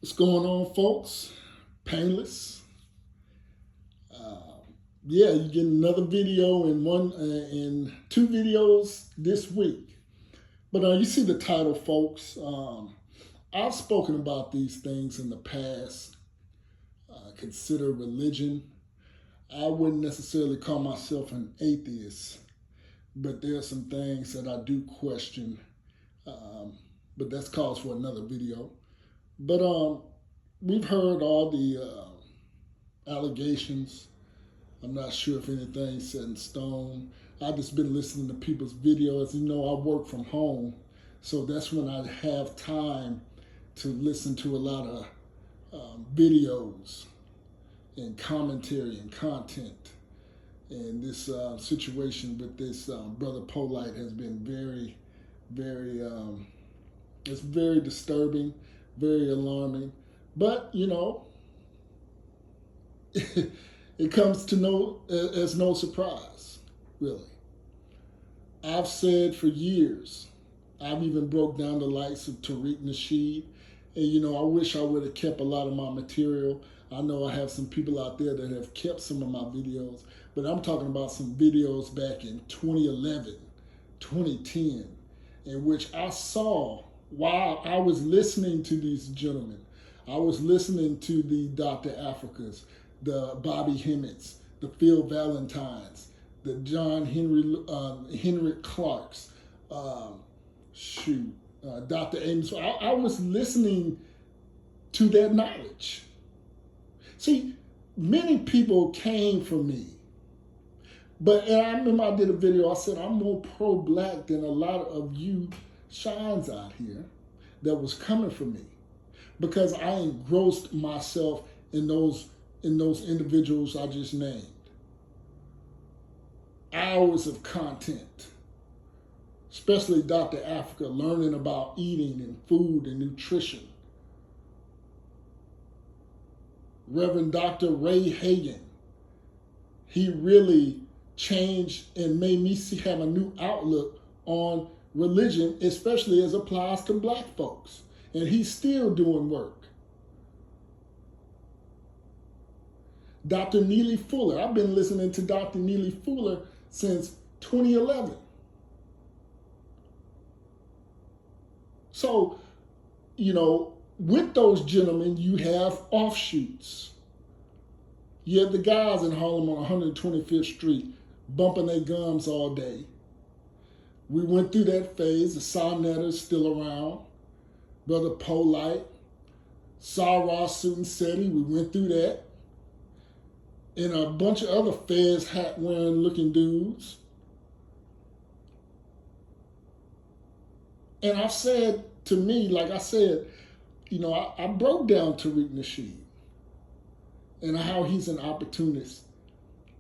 What's going on, folks? Painless. Yeah, you get another video in two videos this week. But you see the title, folks. I've spoken about these things in the past. Consider religion. I wouldn't necessarily call myself an atheist, but there are some things that I do question. Um, but that's cause for another video. But we've heard all the allegations. I'm not sure if anything's set in stone. I've just been listening to people's videos. You know, I work from home, so that's when I have time to listen to a lot of videos and commentary and content. And this situation with this brother Polite has been it's very disturbing, very alarming. But, you know, it comes to as no surprise, really. I've said for years, I've even broke down the likes of Tariq Nasheed, and you know, I wish I would have kept a lot of my material. I know I have some people out there that have kept some of my videos, but I'm talking about some videos back in 2011, 2010, in which I saw while I was listening to these gentlemen. I was listening to the Dr. Africas, the Bobby Hemmett's, the Phil Valentines, the John Henry Clark's, Dr. Amos. I was listening to their knowledge. See, many people came for me, but and I remember I did a video. I said I'm more pro-black than a lot of you shines out here that was coming for me, because I engrossed myself in those individuals I just named. Hours of content, especially Dr. Africa, learning about eating and food and nutrition. Reverend Dr. Ray Hagan, he really changed and made me have a new outlook on religion, especially as applies to black folks. And he's still doing work. Dr. Neely Fuller, I've been listening to Dr. Neely Fuller since 2011. So, you know, with those gentlemen, you have offshoots. You have the guys in Harlem on 125th Street bumping their gums all day. We went through that phase. The Sonnetters still around. Brother Polite, Sarah Suit and Seti, we went through that. And a bunch of other Fez hat wearing looking dudes. And I've said to me, like I said, you know, I broke down Tariq Nasheed and how he's an opportunist.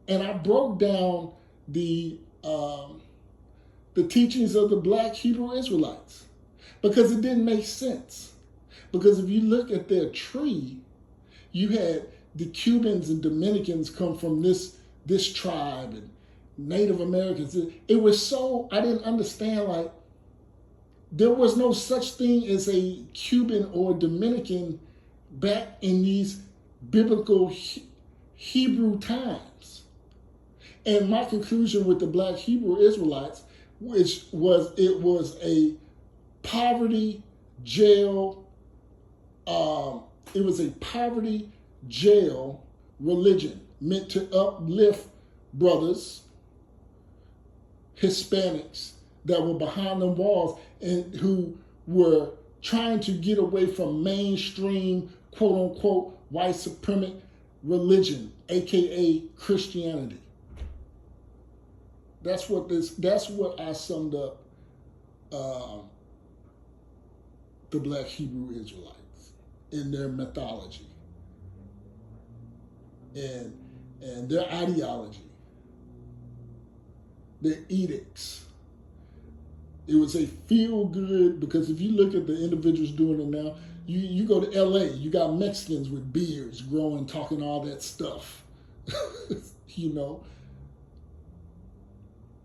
And I broke down the teachings of the black Hebrew Israelites, because it didn't make sense. Because if you look at their tree, you had the Cubans and Dominicans come from this tribe, and Native Americans. It was so, I didn't understand, like, there was no such thing as a Cuban or Dominican back in these biblical Hebrew times. And my conclusion with the black Hebrew Israelites, which was, it was a poverty jail, it was a poverty jail religion meant to uplift brothers, Hispanics that were behind the walls and who were trying to get away from mainstream, quote unquote, white supremacy religion, aka Christianity. That's what I summed up the black Hebrew Israelites in their mythology and their ideology, their edicts. It was a feel-good, because if you look at the individuals doing it now, you go to LA, you got Mexicans with beards growing, talking all that stuff. You know,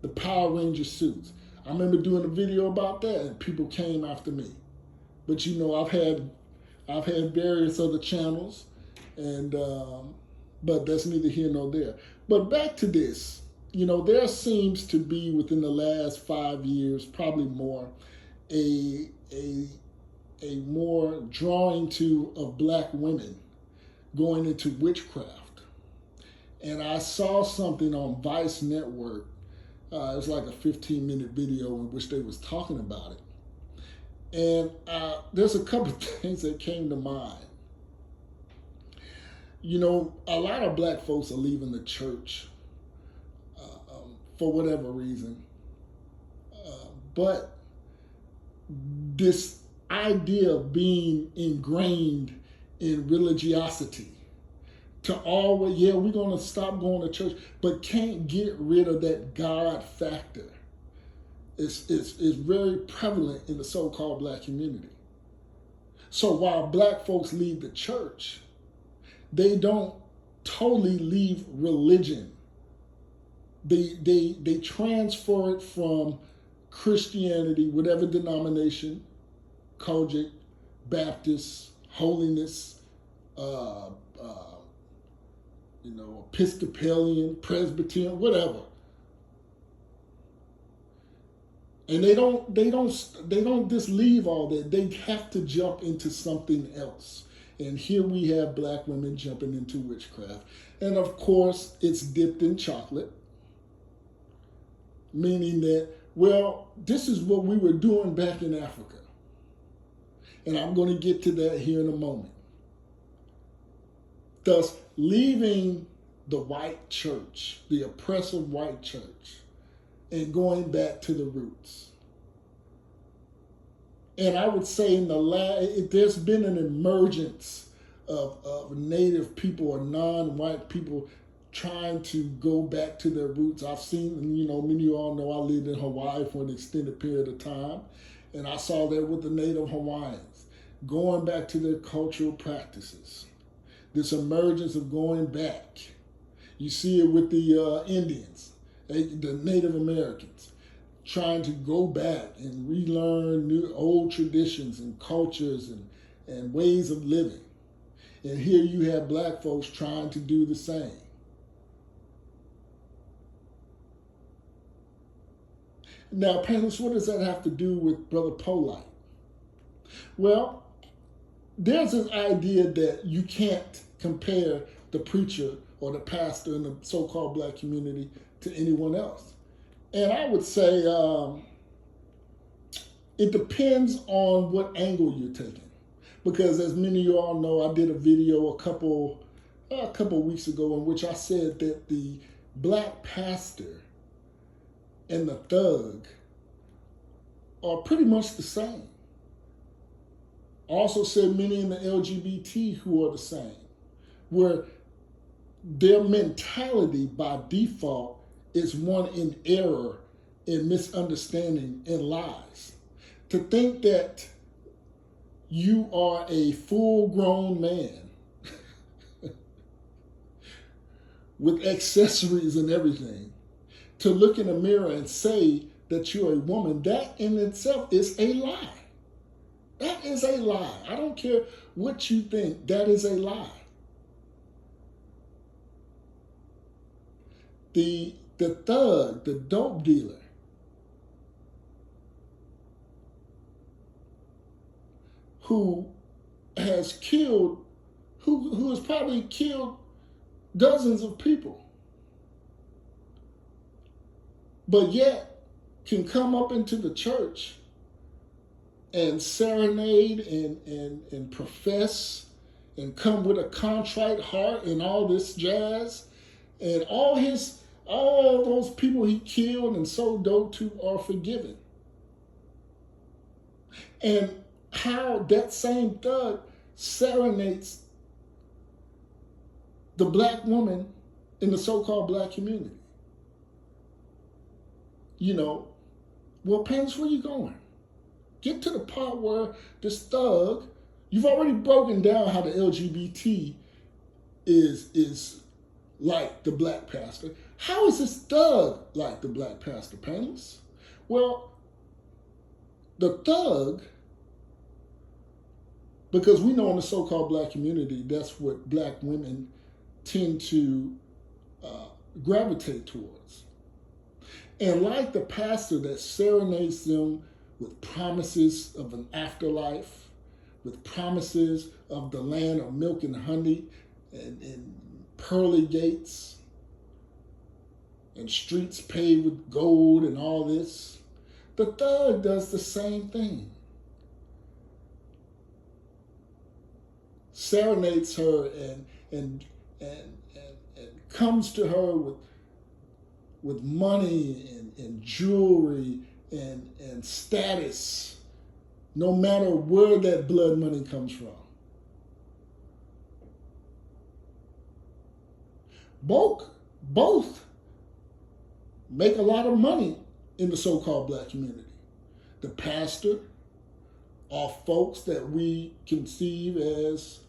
the Power Ranger suits. I remember doing a video about that and people came after me. But you know, I've had I've had various other channels, and but that's neither here nor there. But back to this, there seems to be within the last 5 years, probably more, a a a more drawing to of black women going into witchcraft. And I saw something on Vice Network. It was like a 15-minute video in which they was talking about it. And there's a couple of things that came to mind. A lot of black folks are leaving the church for whatever reason. But this idea of being ingrained in religiosity, to always, we're going to stop going to church, but can't get rid of that God factor. It's very prevalent in the so-called black community. So while black folks leave the church, they don't totally leave religion. They transfer it from Christianity, whatever denomination, Kojic, Baptist, Holiness, Episcopalian, Presbyterian, whatever. And they don't just leave all that. They have to jump into something else. And here we have black women jumping into witchcraft. And of course, it's dipped in chocolate, meaning that, this is what we were doing back in Africa. And I'm going to get to that here in a moment. Thus, leaving the white church, the oppressive white church, and going back to the roots. And I would say there's been an emergence of Native people or non-white people trying to go back to their roots. I've seen, many of you all know I lived in Hawaii for an extended period of time, and I saw that with the Native Hawaiians, going back to their cultural practices. This emergence of going back. You see it with the Indians, the Native Americans, trying to go back and relearn new old traditions and cultures and ways of living. And here you have black folks trying to do the same. Now, parents, what does that have to do with Brother Polite? Well, there's this idea that you can't compare the preacher or the pastor in the so-called black community to anyone else. And I would say it depends on what angle you're taking. Because as many of you all know, I did a video a couple weeks ago in which I said that the black pastor and the thug are pretty much the same. Also said many in the LGBT who are the same, where their mentality by default is one in error, in misunderstanding, and lies. To think that you are a full-grown man with accessories and everything, to look in a mirror and say that you're a woman, that in itself is a lie. That is a lie. I don't care what you think, that is a lie. The thug, the dope dealer, who has killed, who has probably killed dozens of people, but yet can come up into the church and serenade and profess and come with a contrite heart and all this jazz, and all those people he killed and sold dope to are forgiven. And how that same thug serenades the black woman in the so-called black community. Well, parents, where you going? Get to the part where this thug, you've already broken down how the LGBT is like the black pastor. How is this thug like the black pastor, parents? Well, the thug Because we know in the so-called black community, that's what black women tend to gravitate towards. And like the pastor that serenades them with promises of an afterlife, with promises of the land of milk and honey, and pearly gates, and streets paved with gold and all this, the thug does the same thing. Serenades her and comes to her with money and jewelry and status, no matter where that blood money comes from. Both make a lot of money in the so-called black community. The pastor are folks that we conceive as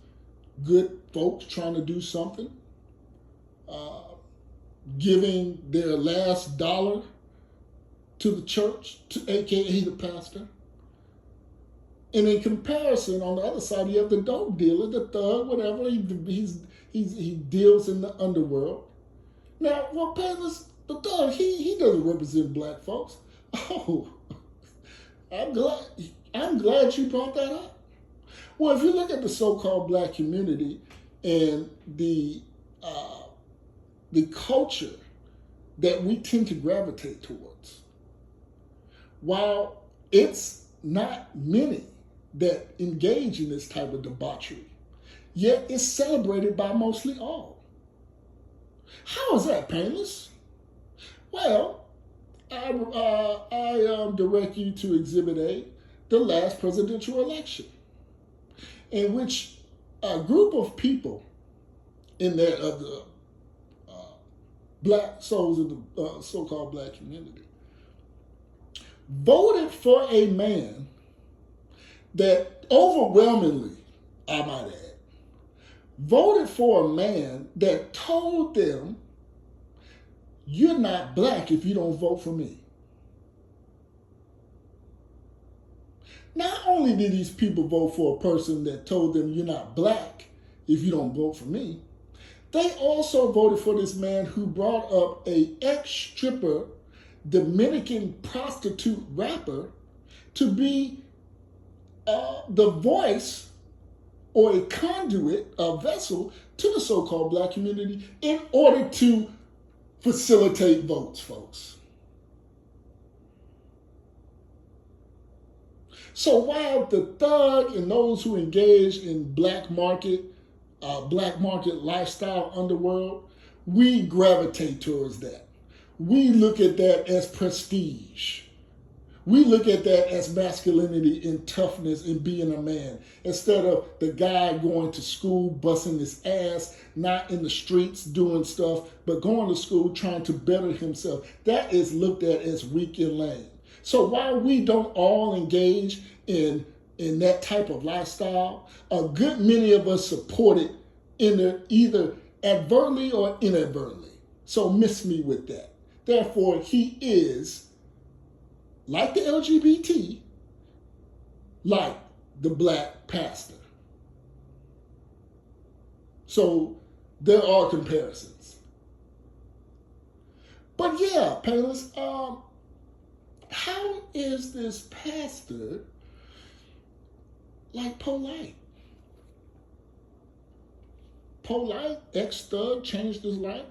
good folks trying to do something, giving their last dollar to the church, aka the pastor. And in comparison, on the other side, you have the dope dealer, the thug, whatever. He deals in the underworld. Now, well, Palace, the thug, he doesn't represent black folks. Oh, I'm glad you brought that up. Well, if you look at the so-called black community and the culture that we tend to gravitate towards, while it's not many that engage in this type of debauchery, yet it's celebrated by mostly all. How is that, Painless? Well, I direct you to Exhibit A, the last presidential election, in which a group of people in there of the black souls of the so-called black community voted for a man that overwhelmingly, I might add, voted for a man that told them, you're not black if you don't vote for me. Not only did these people vote for a person that told them you're not black if you don't vote for me, they also voted for this man who brought up a ex-stripper, Dominican prostitute rapper to be the voice or a conduit, a vessel to the so-called black community in order to facilitate votes, folks. So while the thug and those who engage in black market lifestyle underworld, we gravitate towards that. We look at that as prestige. We look at that as masculinity and toughness and being a man, instead of the guy going to school, busting his ass, not in the streets doing stuff, but going to school trying to better himself. That is looked at as weak and lame. So while we don't all engage in that type of lifestyle, a good many of us support it either advertently or inadvertently. So miss me with that. Therefore, he is, like the LGBT, like the black pastor. So there are comparisons. But yeah, Painless, how is this pastor like polite? Polite, ex-thug, changed his life.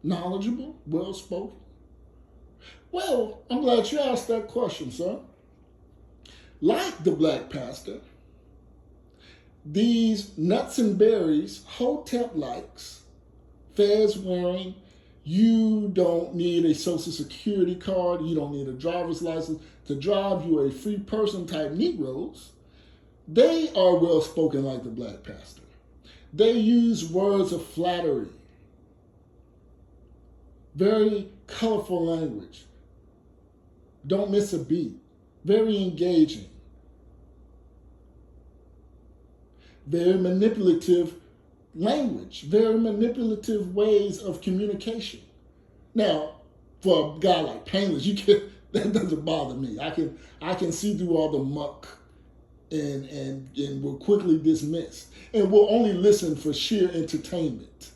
Knowledgeable, well-spoken. Well, I'm glad you asked that question, son. Like the black pastor, these nuts and berries, Hotep likes, fez wearing, you don't need a social security card, you don't need a driver's license to drive, you are a free person type Negroes, they are well spoken like the black pastor. They use words of flattery, very colorful language, don't miss a beat, very engaging, very manipulative language, very manipulative ways of communication. Now, for a guy like Painless, that doesn't bother me. I can see through all the muck and will quickly dismiss and will only listen for sheer entertainment.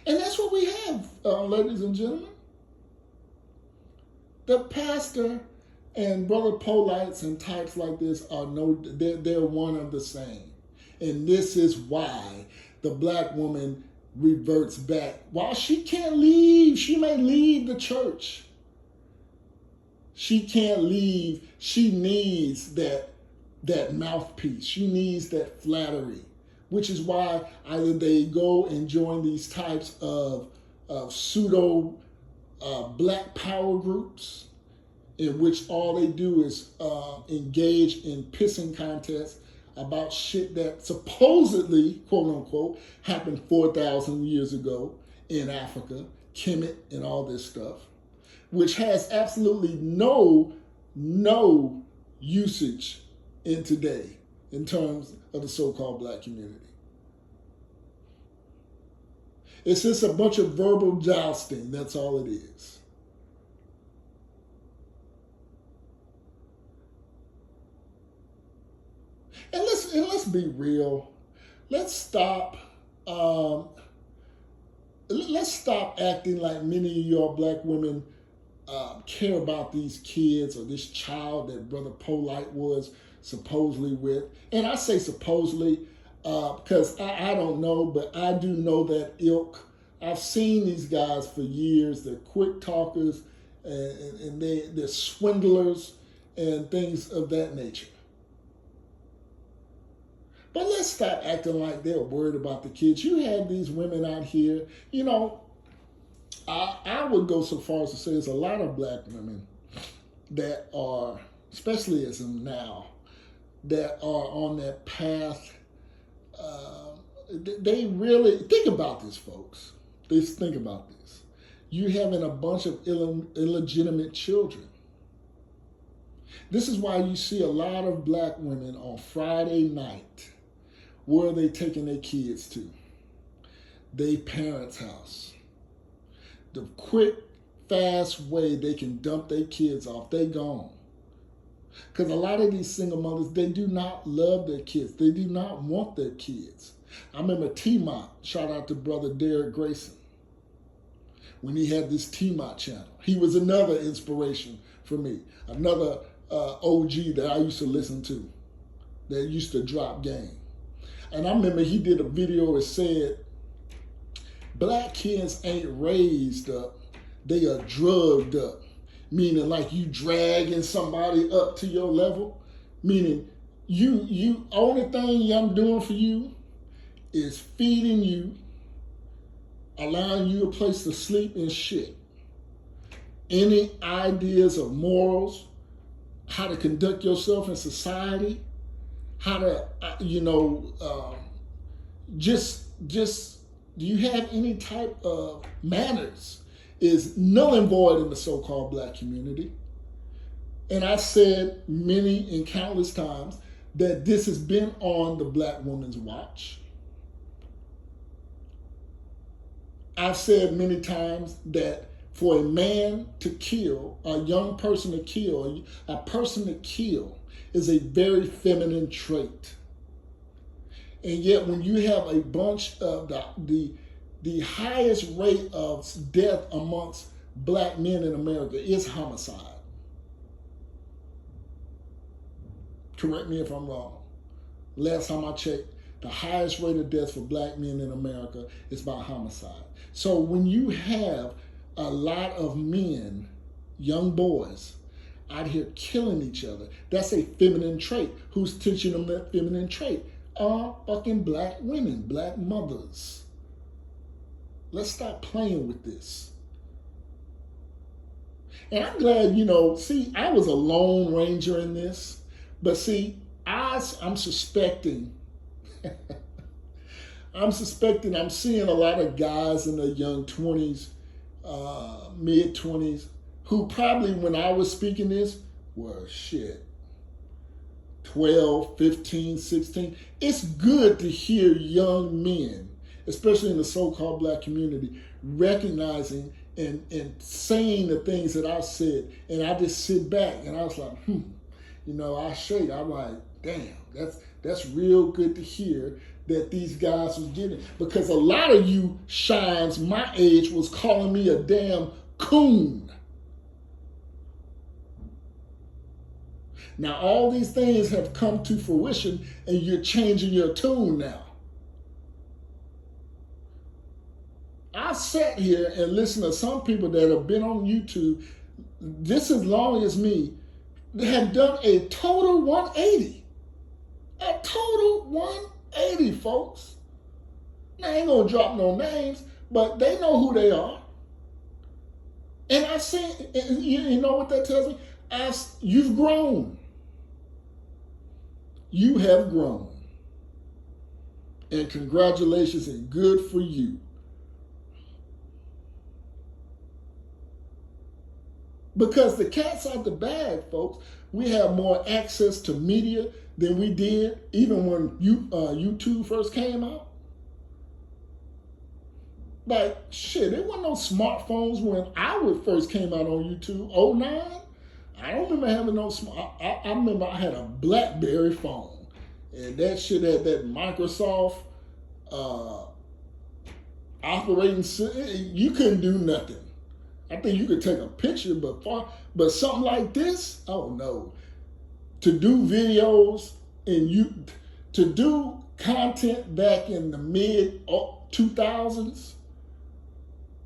And that's what we have, ladies and gentlemen. The pastor and brother polites and types like this are they're one of the same. And this is why the black woman reverts back. While she can't leave, she may leave the church. She can't leave. She needs that mouthpiece. She needs that flattery, which is why either they go and join these types of pseudo black power groups in which all they do is engage in pissing contests about shit that supposedly, quote unquote, happened 4,000 years ago in Africa, Kemet and all this stuff, which has absolutely no usage in today in terms of the so-called black community. It's just a bunch of verbal jousting, that's all it is. And let's be real. Let's stop acting like many of y'all black women care about these kids or this child that Brother Polite was supposedly with. And I say supposedly because I don't know, but I do know that ilk. I've seen these guys for years. They're quick talkers and they're swindlers and things of that nature. But let's stop acting like they're worried about the kids. You have these women out here, you know, I would go so far as to say there's a lot of black women that are, especially as of now, that are on that path. They really, think about this, folks. Just think about this. You having a bunch of illegitimate children. This is why you see a lot of black women on Friday night. Where are they taking their kids to? Their parents' house. The quick, fast way they can dump their kids off, they gone. Because a lot of these single mothers, they do not love their kids. They do not want their kids. I remember T-Mont, shout out to brother Derek Grayson, when he had this T-Mont channel. He was another inspiration for me, another OG that I used to listen to, that used to drop game. And I remember he did a video that said, black kids ain't raised up, they are drugged up. Meaning like you dragging somebody up to your level. Meaning you only thing I'm doing for you is feeding you, allowing you a place to sleep and shit. Any ideas of morals, how to conduct yourself in society, how to, just do you have any type of manners is null and void in the so-called black community. And I said many and countless times that this has been on the black woman's watch. I've said many times that for a man to kill, a young person to kill, a person to kill is a very feminine trait. And yet when you have a bunch of the highest rate of death amongst black men in America is homicide. Correct me if I'm wrong. Last time I checked, the highest rate of death for black men in America is by homicide. So when you have a lot of men, young boys, out here killing each other, that's a feminine trait. Who's teaching them that feminine trait? Are fucking black women, black mothers. Let's stop playing with this. And I'm glad, see, I was a lone ranger in this, but see, I'm suspecting, I'm seeing a lot of guys in their young 20s, mid 20s, who probably, when I was speaking this, were 12, 15, 16. It's good to hear young men, especially in the so-called black community, recognizing and saying the things that I said, and I just sit back and I was like, I shake. I'm like, damn, that's real good to hear that these guys was getting, because a lot of you shines my age was calling me a damn coon. Now all these things have come to fruition and you're changing your tune now. I sat here and listened to some people that have been on YouTube just as long as me, have done a total 180. A total 180, folks. Now, I ain't gonna drop no names, but they know who they are. And I seen, you know what that tells me? You've grown. You have grown. And congratulations and good for you. Because the cat's out the bag, folks. We have more access to media than we did even when YouTube first came out. Like, shit, there wasn't no smartphones when I first came out on YouTube. 09? I don't remember having no I remember I had a BlackBerry phone. And that shit had that Microsoft operating system. You couldn't do nothing. I think you could take a picture, but something like this, oh no. To do videos and to do content back in the mid 2000s,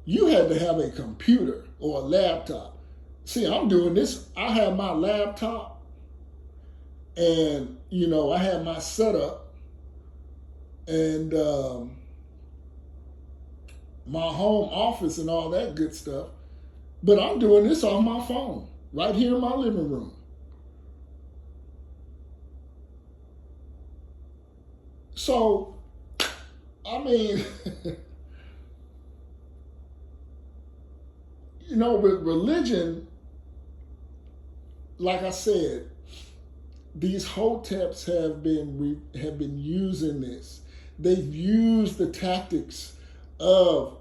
you had to have a computer or a laptop. See, I'm doing this. I have my laptop and, I have my setup and my home office and all that good stuff. But I'm doing this on my phone, right here in my living room. So, I mean, with religion, like I said, these Hoteps have been using this. They've used the tactics of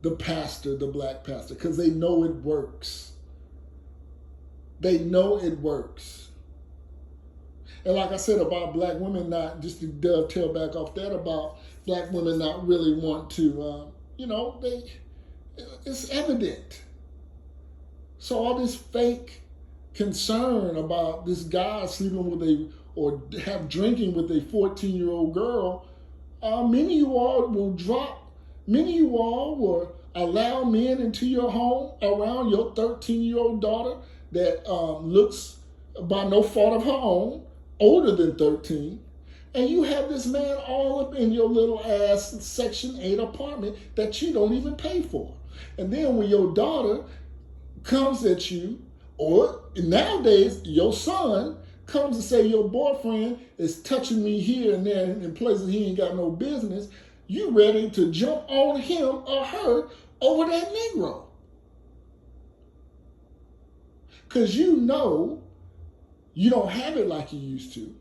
the pastor, the black pastor, because they know it works. They know it works. And like I said about black women not, just to dovetail back off that, about black women not really want to, it's evident. So all this fake concern about this guy sleeping or have drinking with a 14-year-old girl, many of you all will allow men into your home around your 13-year-old daughter that looks, by no fault of her own, older than 13. And you have this man all up in your little ass Section 8 apartment that you don't even pay for. And then when your daughter comes at you, or nowadays your son comes and say your boyfriend is touching me here and there in places he ain't got no business, you ready to jump on him or her over that Negro. Because you don't have it like you used to.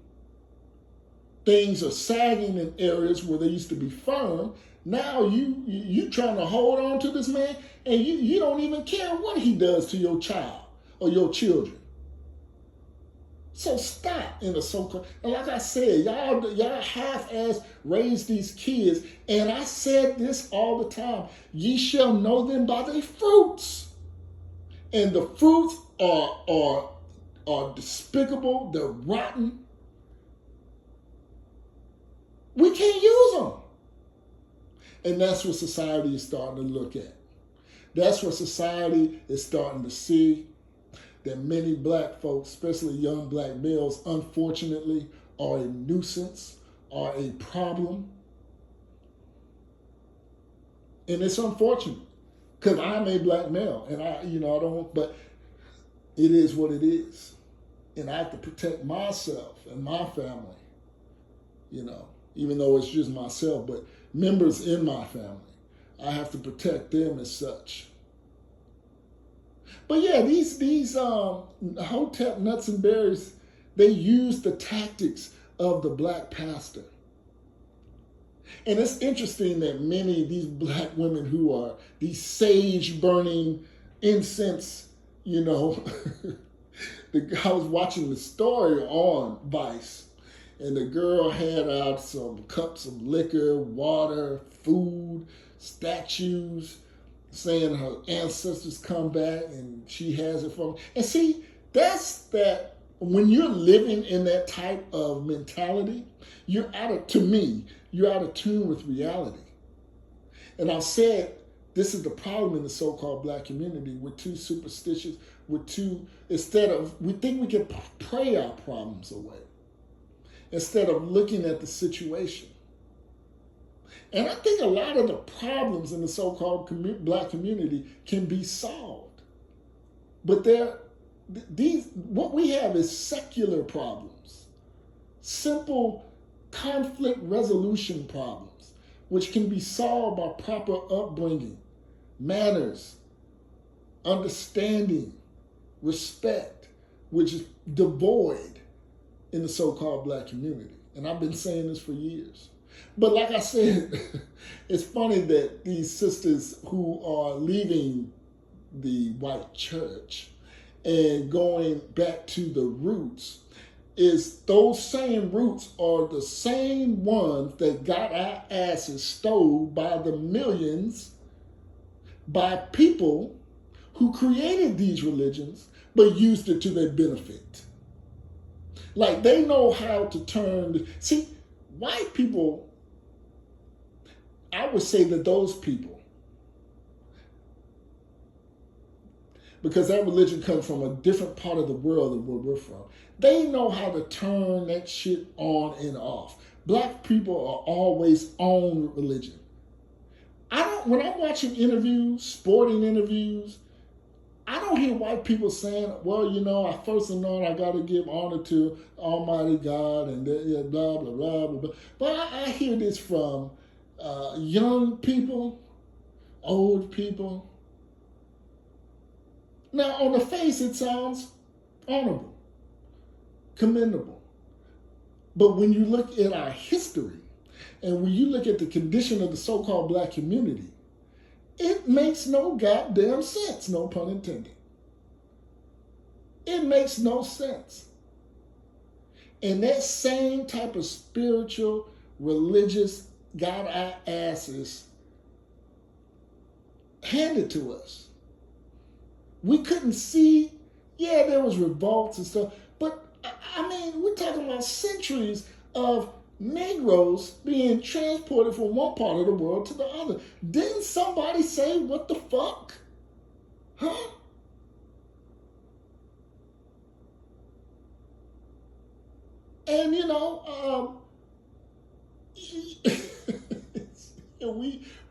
Things are sagging in areas where they used to be firm. Now you trying to hold on to this man, and you don't even care what he does to your child or your children. So stop in the so-called, and like I said, y'all half-ass raise these kids, and I said this all the time, ye shall know them by their fruits. And the fruits are despicable, they're rotten. We can't use them. And that's what society is starting to look at. That's what society is starting to see, that many black folks, especially young black males, unfortunately, are a nuisance, are a problem. And it's unfortunate, because I'm a black male, and I don't, but it is what it is. And I have to protect myself and my family, even though it's just myself, but members in my family. I have to protect them as such. But yeah, these Hotep nuts and berries, they use the tactics of the black pastor. And it's interesting that many of these black women who are these sage burning incense, you know, I was watching the story on Vice, and the girl had out some cups of liquor, water, food, statues, saying her ancestors come back and she has it from. And see, that's that. When you're living in that type of mentality, you're to me, you're out of tune with reality. And I said, this is the problem in the so-called black community. We're too superstitious. We think we can pray our problems away instead of looking at the situation. And I think a lot of the problems in the so-called black community can be solved. But what we have is secular problems, simple conflict resolution problems, which can be solved by proper upbringing, manners, understanding, respect, which is devoid in the so-called black community. And I've been saying this for years. But like I said, it's funny that these sisters who are leaving the white church and going back to the roots, is those same roots are the same ones that got our asses stole by the millions by people who created these religions but used it to their benefit. Like they know how to turn. See, white people, I would say that those people, because that religion comes from a different part of the world than where we're from, they know how to turn that shit on and off. Black people are always on religion. When I'm watching interviews, sporting interviews, I don't hear white people saying, well, you know, I first and all, I got to give honor to Almighty God and blah, blah, blah, blah, blah. But I hear this from young people, old people. Now, on the face, it sounds honorable, commendable. But when you look at our history, and when you look at the condition of the so-called black community, it makes no goddamn sense, no pun intended. It makes no sense. And that same type of spiritual, religious, got our asses handed to us. We couldn't see, yeah, there was revolts and stuff, but I mean, we're talking about centuries of Negroes being transported from one part of the world to the other. Didn't somebody say, what the fuck? Huh? And you know,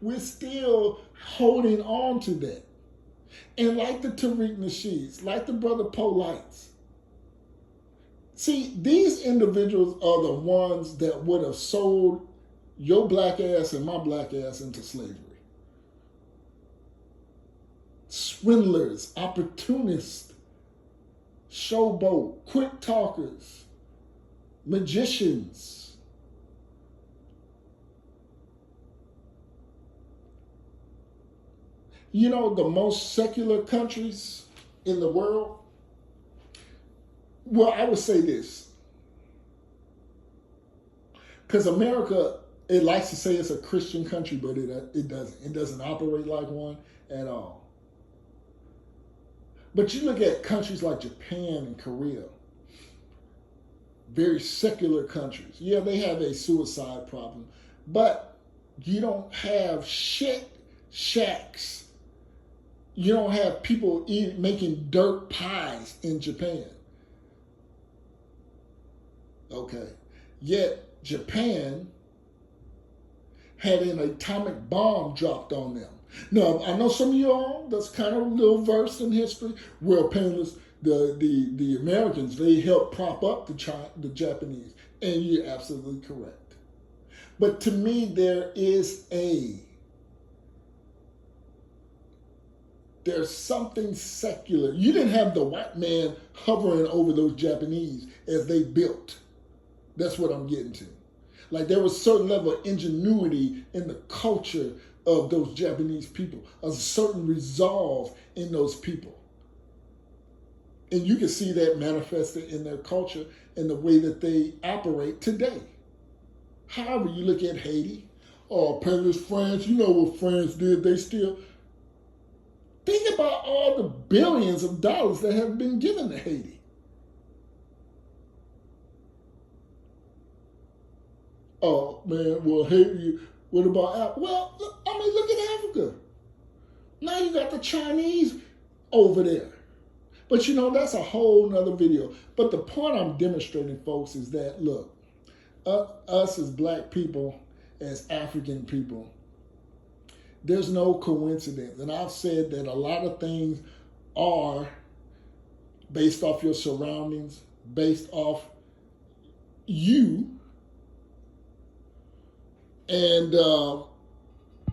we're still holding on to that. And like the Tariq Nasheeds, like the brother Polites, see, these individuals are the ones that would have sold your black ass and my black ass into slavery. Swindlers, opportunists, showboat, quick talkers, magicians. You know, the most secular countries in the world, well, I would say this, because America, it likes to say it's a Christian country, but it doesn't. It doesn't operate like one at all. But you look at countries like Japan and Korea, very secular countries. Yeah, they have a suicide problem, but you don't have shit shacks. You don't have people making dirt pies in Japan. Okay. Yet Japan had an atomic bomb dropped on them. Now, I know some of y'all that's kind of a little versed in history. Well, apparently the Americans, they helped prop up the Japanese. And you're absolutely correct. But to me, there's something secular. You didn't have the white man hovering over those Japanese as they built. That's what I'm getting to. Like there was a certain level of ingenuity in the culture of those Japanese people, a certain resolve in those people. And you can see that manifested in their culture and the way that they operate today. However, you look at Haiti, or Paris, France, you know what France did, they still... Think about all the billions of dollars that have been given to Haiti. Oh, man, well, Haiti, what about Africa? Well, look at Africa. Now you got the Chinese over there. But you know, that's a whole nother video. But the point I'm demonstrating, folks, is that, look, us as black people, as African people, there's no coincidence. And I've said that a lot of things are based off your surroundings, based off you. And